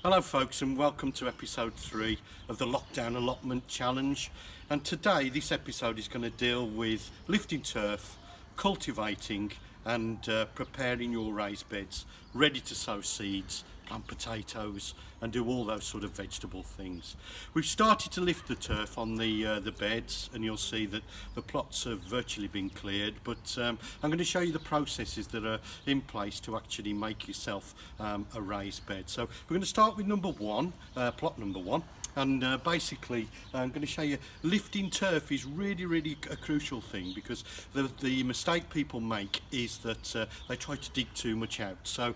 Hello folks, and welcome to episode 3 of the Lockdown Allotment Challenge. And today this episode is going to deal with lifting turf, cultivating and preparing your raised beds ready to sow seeds, plant potatoes and do all those sort of vegetable things. We've started to lift the turf on the beds, and you'll see that the plots have virtually been cleared, but I'm going to show you the processes that are in place to actually make yourself a raised bed. So we're going to start with number one, plot number one. And basically I'm going to show you lifting turf is really a crucial thing, because the mistake people make is that they try to dig too much out. So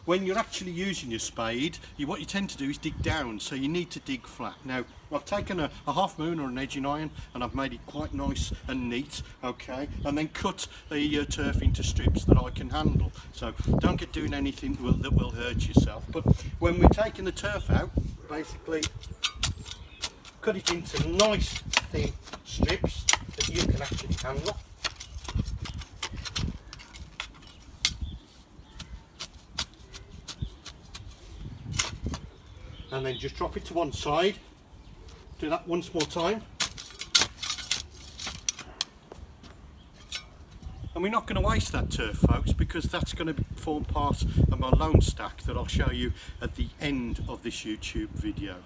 when you're actually using your spade, what you tend to do is dig down, so you need to dig flat. Now I've taken a half moon or an edging iron and I've made it quite nice and neat, okay, and then cut the turf into strips that I can handle. So don't get doing anything that will hurt yourself. But when we're taking the turf out, basically cut it into nice thin strips that you can actually handle. And then just drop it to one side. Do that once more time. And we're not going to waste that turf, folks, because that's going to form part of my loam stack that I'll show you at the end of this YouTube video.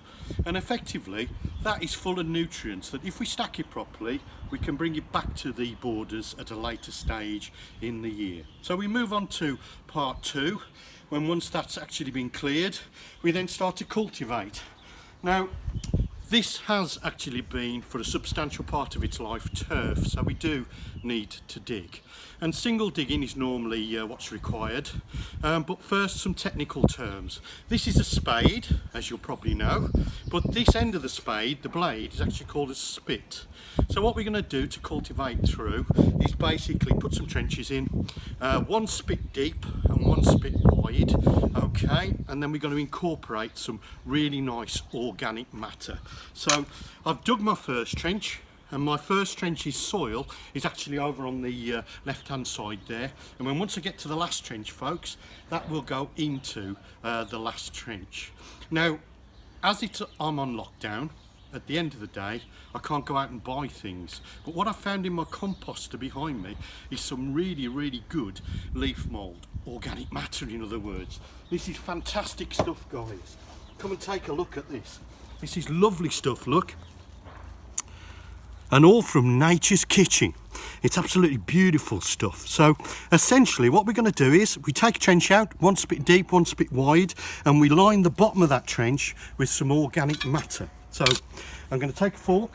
And effectively that is full of nutrients that if we stack it properly, we can bring it back to the borders at a later stage in the year. So we move on to part 2. When once that's actually been cleared, we then start to cultivate. Now this has actually been, for a substantial part of its life, turf, so we do need to dig. And single digging is normally what's required. But first, some technical terms. This is a spade, as you'll probably know, but this end of the spade, the blade, is actually called a spit. So what we're going to do to cultivate through is basically put some trenches in, one spit deep and one spit wide, okay, and then we're going to incorporate some really nice organic matter. So I've dug my first trench, and my first trench's soil is actually over on the left hand side there, and when once I get to the last trench, folks, that will go into the last trench. Now as I'm on lockdown, at the end of the day I can't go out and buy things, but what I found in my composter behind me is some really good leaf mould, organic matter in other words. This is fantastic stuff, guys. Come and take a look at this. This is lovely stuff, look. And all from Nature's Kitchen. It's absolutely beautiful stuff. So essentially what we're going to do is we take a trench out, one spit deep, one spit wide, and we line the bottom of that trench with some organic matter. So I'm going to take a fork,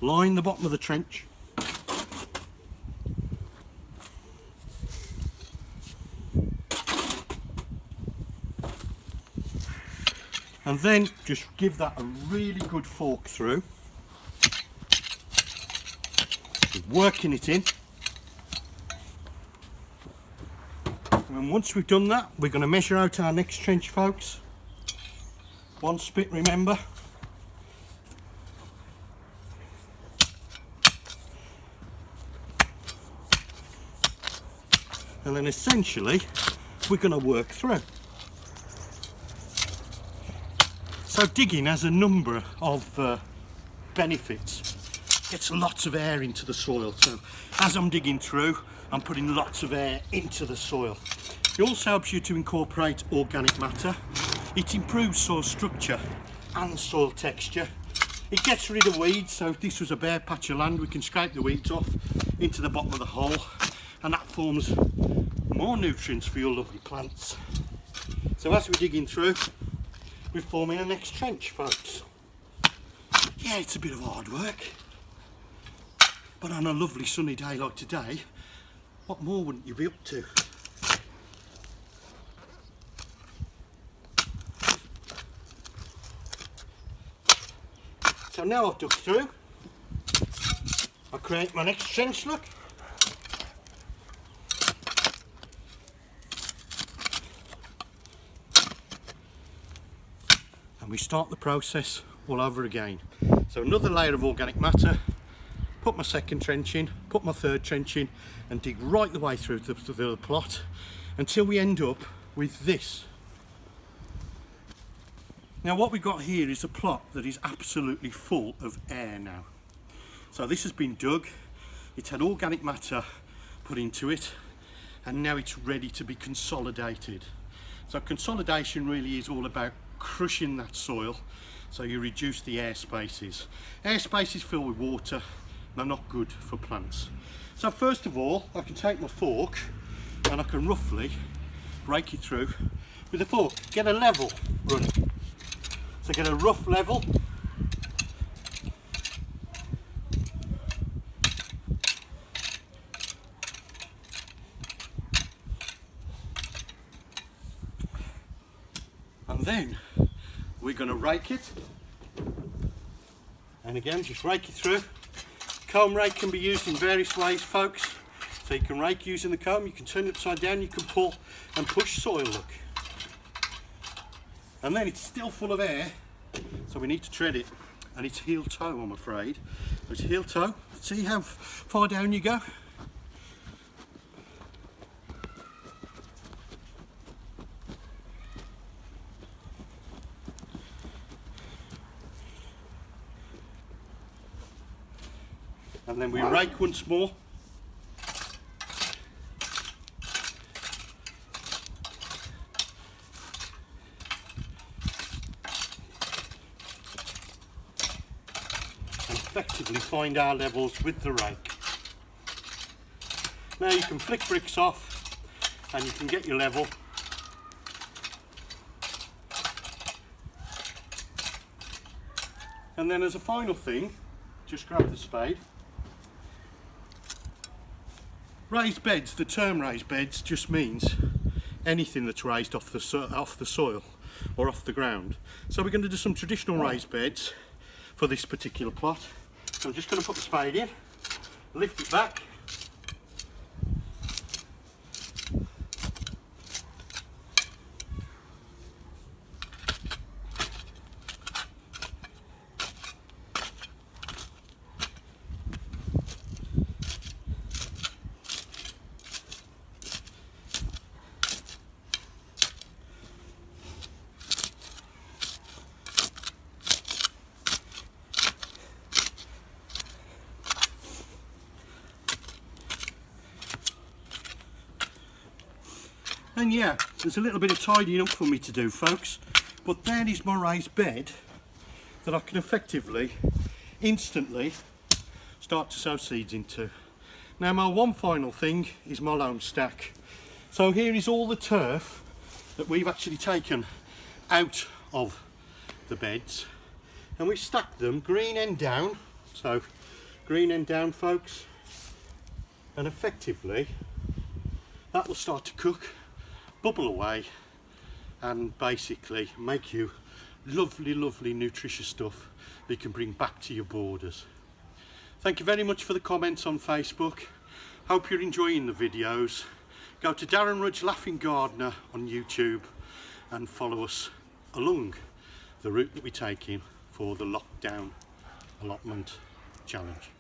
line the bottom of the trench, and then just give that a really good fork through, working it in. And once we've done that, we're going to measure out our next trench, folks. One spit, remember. And then essentially we're going to work through. So digging has a number of benefits. Gets lots of air into the soil. So as I'm digging through, I'm putting lots of air into the soil. It also helps you to incorporate organic matter. It improves soil structure and soil texture. It gets rid of weeds, so if this was a bare patch of land, we can scrape the weeds off into the bottom of the hole, and that forms more nutrients for your lovely plants. So as we're digging through, we're forming our next trench, folks. Yeah, it's a bit of hard work, but on a lovely sunny day like today, what more wouldn't you be up to? So now I've dug through, I create my next trench, look. And we start the process all over again. So another layer of organic matter, put my second trench in, put my third trench in, and dig right the way through the plot. until we end up with this. Now what we've got here is a plot that is absolutely full of air now. So this has been dug, it's had organic matter put into it, and now it's ready to be consolidated. So consolidation really is all about crushing that soil so you reduce the air spaces. Air spaces filled with water, they're not good for plants. So first of all, I can take my fork and I can roughly rake it through with a fork, get a level run. So get a rough level. And then we're going to rake it. And again, just rake it through. Comb rake can be used in various ways, folks. So you can rake using the comb, you can turn it upside down, you can pull and push soil, look. And then it's still full of air, so we need to tread it. And it's heel toe, I'm afraid. It's heel toe. See how far down you go? And then we rake once more. Effectively find our levels with the rake. Now you can flick bricks off and you can get your level. And then as a final thing, just grab the spade. Raised beds, the term raised beds just means anything that's raised off the soil or off the ground. So we're going to do some traditional raised beds for this particular plot. So I'm just going to put the spade in, lift it back, and yeah, there's a little bit of tidying up for me to do, folks, but there is my raised bed that I can effectively, instantly start to sow seeds into. Now my one final thing is my loam stack. So here is all the turf that we've actually taken out of the beds, and we've stacked them green end down. So green end down, folks, and effectively that will start to cook, bubble away, and basically make you lovely nutritious stuff that you can bring back to your borders. Thank you very much for the comments on Facebook. Hope you're enjoying the videos. Go to Darren Rudge Laughing Gardener on YouTube and follow us along the route that we're taking for the lockdown allotment challenge.